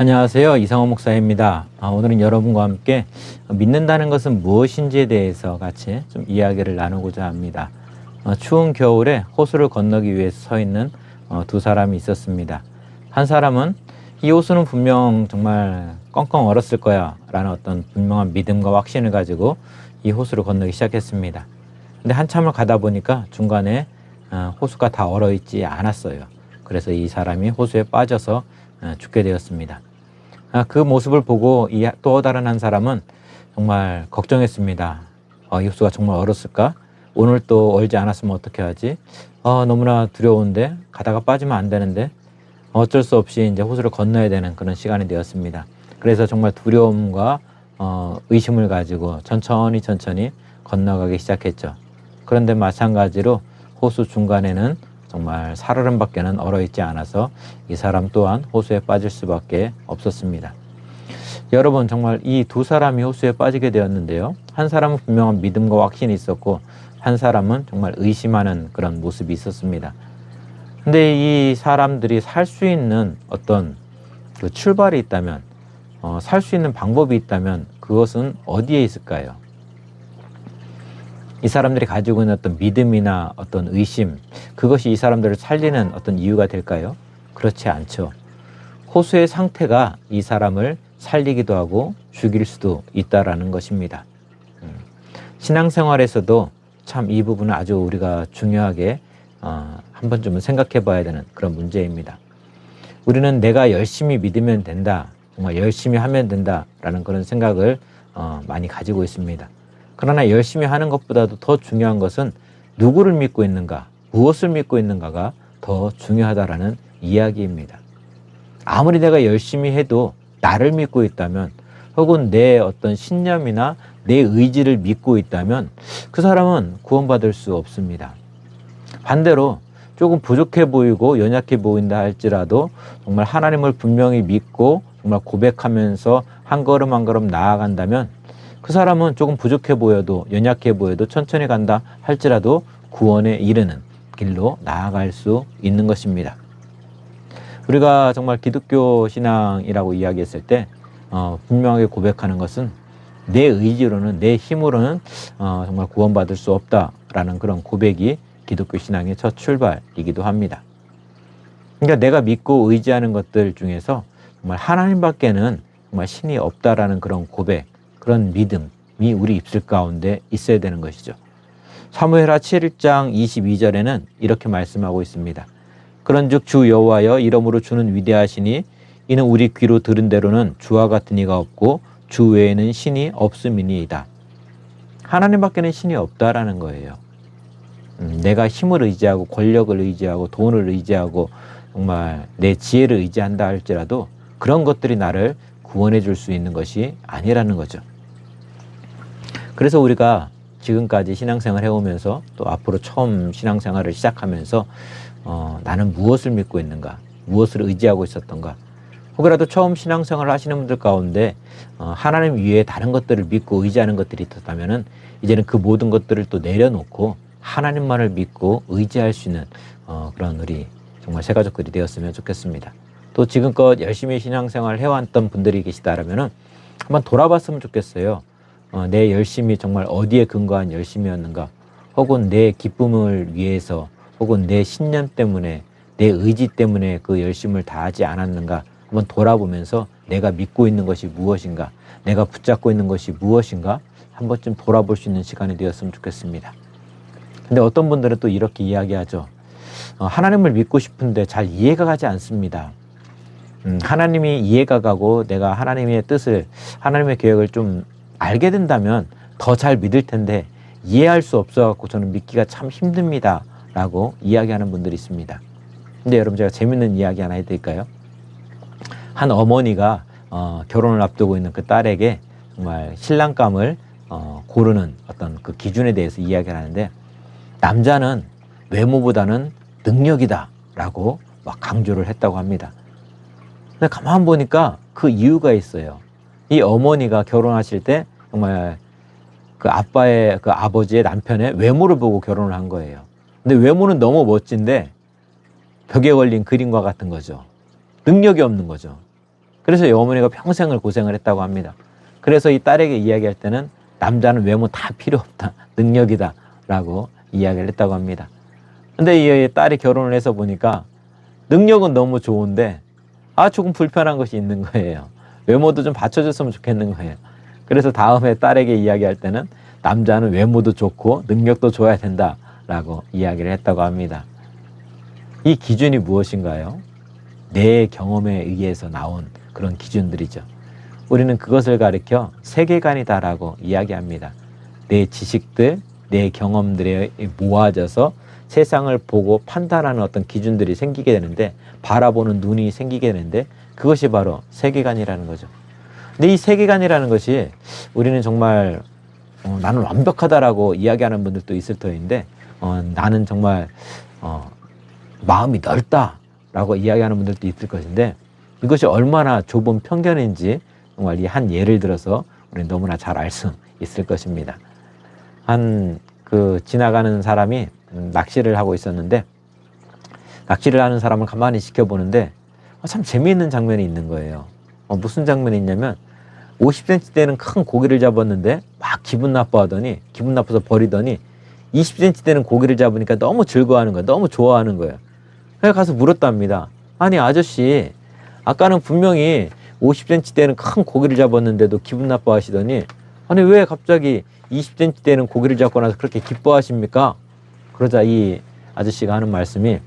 안녕하세요. 이상호 목사입니다. 오늘은 여러분과 함께 믿는다는 것은 무엇인지에 대해서 같이 좀 이야기를 나누고자 합니다. 추운 겨울에 호수를 건너기 위해서 서 있는 두 사람이 있었습니다. 한 사람은 이 호수는 분명 정말 껑껑 얼었을 거야 라는 어떤 분명한 믿음과 확신을 가지고 이 호수를 건너기 시작했습니다. 근데 한참을 가다 보니까 중간에 호수가 다 얼어 있지 않았어요. 그래서 이 사람이 호수에 빠져서 죽게 되었습니다. 그 모습을 보고 또 다른 한 사람은 정말 걱정했습니다. 이 호수가 정말 얼었을까? 오늘 또 얼지 않았으면 어떻게 하지? 너무나 두려운데 가다가 빠지면 안 되는데 어쩔 수 없이 이제 호수를 건너야 되는 그런 시간이 되었습니다. 그래서 정말 두려움과 의심을 가지고 천천히 건너가기 시작했죠. 그런데 마찬가지로 호수 중간에는 정말 살얼음밖에는 얼어있지 않아서 이 사람 또한 호수에 빠질 수밖에 없었습니다. 여러분, 정말 이 두 사람이 호수에 빠지게 되었는데요. 한 사람은 분명한 믿음과 확신이 있었고 한 사람은 정말 의심하는 그런 모습이 있었습니다. 근데 이 사람들이 살 수 있는 어떤 그 출발이 있다면, 살 수 있는 방법이 있다면 그것은 어디에 있을까요? 이 사람들이 가지고 있는 어떤 믿음이나 어떤 의심, 그것이 이 사람들을 살리는 어떤 이유가 될까요? 그렇지 않죠. 호수의 상태가 이 사람을 살리기도 하고 죽일 수도 있다라는 것입니다. 신앙생활에서도 참 이 부분은 아주 우리가 중요하게 한 번쯤은 생각해 봐야 되는 그런 문제입니다. 우리는 내가 열심히 믿으면 된다, 정말 열심히 하면 된다라는 그런 생각을 많이 가지고 있습니다. 그러나 열심히 하는 것보다도 더 중요한 것은 누구를 믿고 있는가, 무엇을 믿고 있는가가 더 중요하다라는 이야기입니다. 아무리 내가 열심히 해도 나를 믿고 있다면, 혹은 내 어떤 신념이나 내 의지를 믿고 있다면 그 사람은 구원받을 수 없습니다. 반대로 조금 부족해 보이고 연약해 보인다 할지라도 정말 하나님을 분명히 믿고 정말 고백하면서 한 걸음 한 걸음 나아간다면 그 사람은 조금 부족해 보여도 연약해 보여도 천천히 간다 할지라도 구원에 이르는 길로 나아갈 수 있는 것입니다. 우리가 정말 기독교 신앙이라고 이야기했을 때 분명하게 고백하는 것은 내 의지로는, 내 힘으로는 정말 구원받을 수 없다라는 그런 고백이 기독교 신앙의 첫 출발이기도 합니다. 그러니까 내가 믿고 의지하는 것들 중에서 정말 하나님밖에는 정말 신이 없다라는 그런 고백, 그런 믿음이 우리 입술 가운데 있어야 되는 것이죠. 사무엘하 7장 22절에는 이렇게 말씀하고 있습니다. 그런즉 주 여호와여, 이러므로 주는 위대하시니 이는 우리 귀로 들은 대로는 주와 같은 이가 없고 주 외에는 신이 없음이니이다. 하나님밖에는 신이 없다라는 거예요. 내가 힘을 의지하고 권력을 의지하고 돈을 의지하고 정말 내 지혜를 의지한다 할지라도 그런 것들이 나를 구원해 줄 수 있는 것이 아니라는 거죠. 그래서 우리가 지금까지 신앙생활을 해오면서 또 앞으로 처음 신앙생활을 시작하면서 나는 무엇을 믿고 있는가, 무엇을 의지하고 있었던가, 혹여라도 처음 신앙생활을 하시는 분들 가운데 하나님 위에 다른 것들을 믿고 의지하는 것들이 있었다면 이제는 그 모든 것들을 또 내려놓고 하나님만을 믿고 의지할 수 있는 그런 우리 정말 새가족들이 되었으면 좋겠습니다. 또 지금껏 열심히 신앙생활을 해왔던 분들이 계시다라면 한번 돌아봤으면 좋겠어요. 내 열심이 정말 어디에 근거한 열심이었는가, 혹은 내 기쁨을 위해서, 혹은 내 신념 때문에, 내 의지 때문에 그 열심을 다하지 않았는가 한번 돌아보면서 내가 믿고 있는 것이 무엇인가, 내가 붙잡고 있는 것이 무엇인가 한 번쯤 돌아볼 수 있는 시간이 되었으면 좋겠습니다. 근데 어떤 분들은 또 이렇게 이야기하죠. 하나님을 믿고 싶은데 잘 이해가 가지 않습니다. 하나님이 이해가 가고 내가 하나님의 뜻을, 하나님의 계획을 좀 알게 된다면 더 잘 믿을 텐데 이해할 수 없어갖고 저는 믿기가 참 힘듭니다 라고 이야기하는 분들이 있습니다. 근데 여러분, 제가 재밌는 이야기 하나 해드릴까요? 한 어머니가 결혼을 앞두고 있는 그 딸에게 정말 신랑감을 고르는 어떤 그 기준에 대해서 이야기를 하는데, 남자는 외모보다는 능력이다 라고 막 강조를 했다고 합니다. 근데 가만 보니까 그 이유가 있어요. 이 어머니가 결혼하실 때 정말 그 아빠의, 그 아버지의 남편의 외모를 보고 결혼을 한 거예요. 근데 외모는 너무 멋진데 벽에 걸린 그림과 같은 거죠. 능력이 없는 거죠. 그래서 이 어머니가 평생을 고생을 했다고 합니다. 그래서 이 딸에게 이야기할 때는 남자는 외모 다 필요 없다. 능력이다. 라고 이야기를 했다고 합니다. 근데 이 딸이 결혼을 해서 보니까 능력은 너무 좋은데 조금 불편한 것이 있는 거예요. 외모도 좀 받쳐줬으면 좋겠는 거예요. 그래서 다음에 딸에게 이야기할 때는 남자는 외모도 좋고 능력도 좋아야 된다라고 이야기를 했다고 합니다. 이 기준이 무엇인가요? 내 경험에 의해서 나온 그런 기준들이죠. 우리는 그것을 가리켜 세계관이다라고 이야기합니다. 내 지식들, 내 경험들에 모아져서 세상을 보고 판단하는 어떤 기준들이 생기게 되는데, 바라보는 눈이 생기게 되는데, 그것이 바로 세계관이라는 거죠. 근데 이 세계관이라는 것이 우리는 정말 나는 완벽하다라고 이야기하는 분들도 있을 터인데, 나는 정말 마음이 넓다라고 이야기하는 분들도 있을 것인데, 이것이 얼마나 좁은 편견인지 정말 이 한 예를 들어서 우리는 너무나 잘 알 수 있을 것입니다. 지나가는 사람이 낚시를 하고 있었는데, 낚시를 하는 사람을 가만히 지켜보는데 참 재미있는 장면이 있는 거예요. 무슨 장면이 있냐면 50cm 되는 큰 고기를 잡았는데 막 기분 나빠서 버리더니 20cm 되는 고기를 잡으니까 너무 즐거워하는 거예요. 너무 좋아하는 거예요. 그래서 가서 물었답니다. 아니 아저씨, 아까는 분명히 50cm 되는 큰 고기를 잡았는데도 기분 나빠하시더니 아니 왜 갑자기 20cm 되는 고기를 잡고 나서 그렇게 기뻐하십니까? 그러자 이 아저씨가 하는 말씀이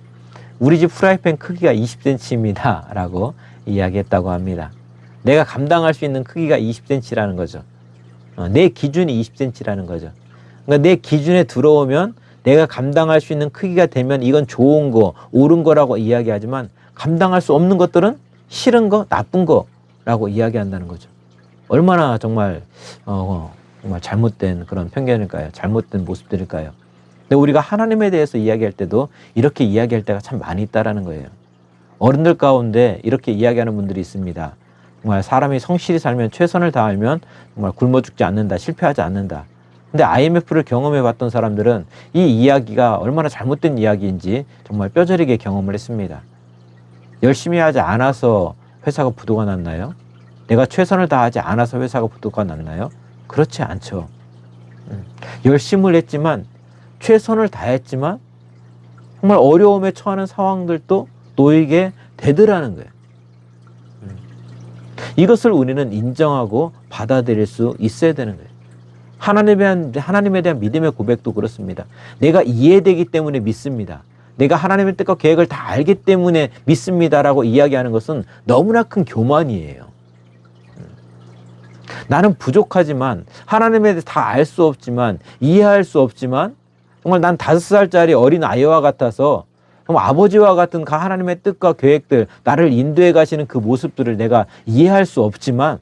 우리 집 프라이팬 크기가 20cm입니다 라고 이야기했다고 합니다. 내가 감당할 수 있는 크기가 20cm라는 거죠. 내 기준이 20cm라는 거죠. 그러니까 내 기준에 들어오면 내가 감당할 수 있는 크기가 되면 이건 좋은 거, 옳은 거라고 이야기하지만 감당할 수 없는 것들은 싫은 거, 나쁜 거라고 이야기한다는 거죠. 얼마나 정말 잘못된 그런 편견일까요? 잘못된 모습들일까요? 근데 우리가 하나님에 대해서 이야기할 때도 이렇게 이야기할 때가 참 많이 있다라는 거예요. 어른들 가운데 이렇게 이야기하는 분들이 있습니다. 정말 사람이 성실히 살면, 최선을 다하면 정말 굶어 죽지 않는다, 실패하지 않는다. 근데 IMF를 경험해 봤던 사람들은 이 이야기가 얼마나 잘못된 이야기인지 정말 뼈저리게 경험을 했습니다. 열심히 하지 않아서 회사가 부도가 났나요? 내가 최선을 다하지 않아서 회사가 부도가 났나요? 그렇지 않죠. 열심을 했지만, 최선을 다했지만 정말 어려움에 처하는 상황들도 놓이게 되더라는 거예요. 이것을 우리는 인정하고 받아들일 수 있어야 되는 거예요. 하나님에 대한 믿음의 고백도 그렇습니다. 내가 이해되기 때문에 믿습니다. 내가 하나님의 뜻과 계획을 다 알기 때문에 믿습니다라고 이야기하는 것은 너무나 큰 교만이에요. 나는 부족하지만, 하나님에 대해서 다 알 수 없지만, 이해할 수 없지만, 정말 난 5살짜리 어린 아이와 같아서 정말 아버지와 같은 하나님의 뜻과 계획들, 나를 인도해 가시는 그 모습들을 내가 이해할 수 없지만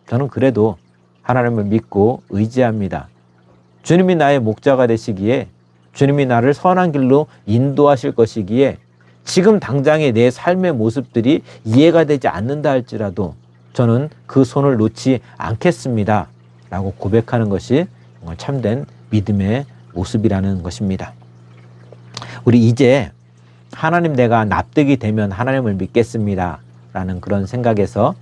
저는 그래도 하나님을 믿고 의지합니다. 주님이 나의 목자가 되시기에, 주님이 나를 선한 길로 인도하실 것이기에 지금 당장의 내 삶의 모습들이 이해가 되지 않는다 할지라도 저는 그 손을 놓지 않겠습니다 라고 고백하는 것이 정말 참된 믿음의 모습이라는 것입니다. 우리 이제 하나님, 내가 납득이 되면 하나님을 믿겠습니다 라는 그런 생각에서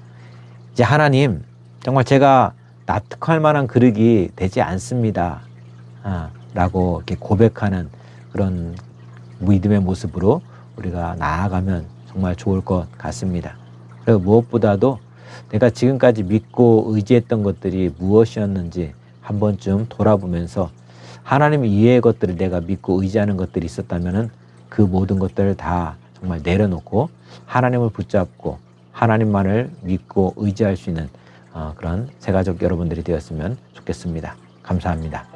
이제 하나님, 정말 제가 납득할 만한 그릇이 되지 않습니다 라고 이렇게 고백하는 그런 믿음의 모습으로 우리가 나아가면 정말 좋을 것 같습니다. 그리고 무엇보다도 내가 지금까지 믿고 의지했던 것들이 무엇이었는지 한 번쯤 돌아보면서 하나님 이외의 것들을 내가 믿고 의지하는 것들이 있었다면 그 모든 것들을 다 정말 내려놓고 하나님을 붙잡고 하나님만을 믿고 의지할 수 있는 그런 새가족 여러분들이 되었으면 좋겠습니다. 감사합니다.